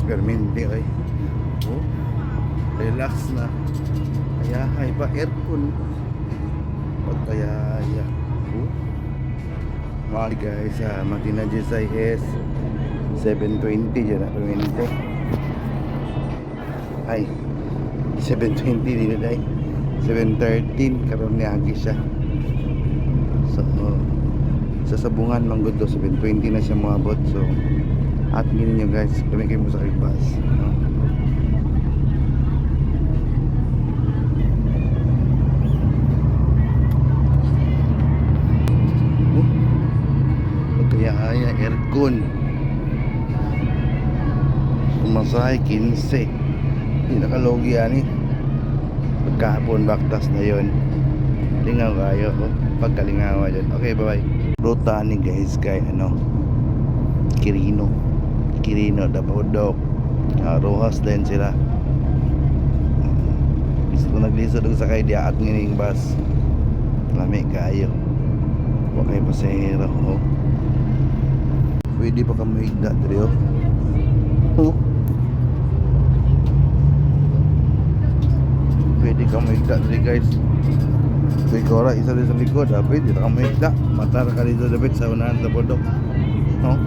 permente ay. Oh, relax na. Kaya ay pa aircon. Pagkaya ya. Oh. Mga guys, makina GSI-S 720 dyan na permente. Ay 720 din na 713 karon ni agi siya. So sa sabungan manggod do 720 na siya moabot. So at gini nyo guys, kami kayo mo sa bus. Kaya aircon. Umasahe 15. Hindi nakalogi yan eh. Pagkahapon baktas na yon. Lingaw kayo. Pagkalingawa dyan. Okay, bye bye. Ruta ni guys kay Quirino, Dabodok, Rojas din sila. Gusto ko naglisod og sakay di at ngining bus. Lami kayo. Okay pasahero. Oh. Pwede pa ka mahigda diri oh. Oh. Pwede ka mahigda diri guys. So ikaw ra isa din sa likod, pwede ka mahigda. Matar ka dito dapat sa unahan sa bodok. Oh.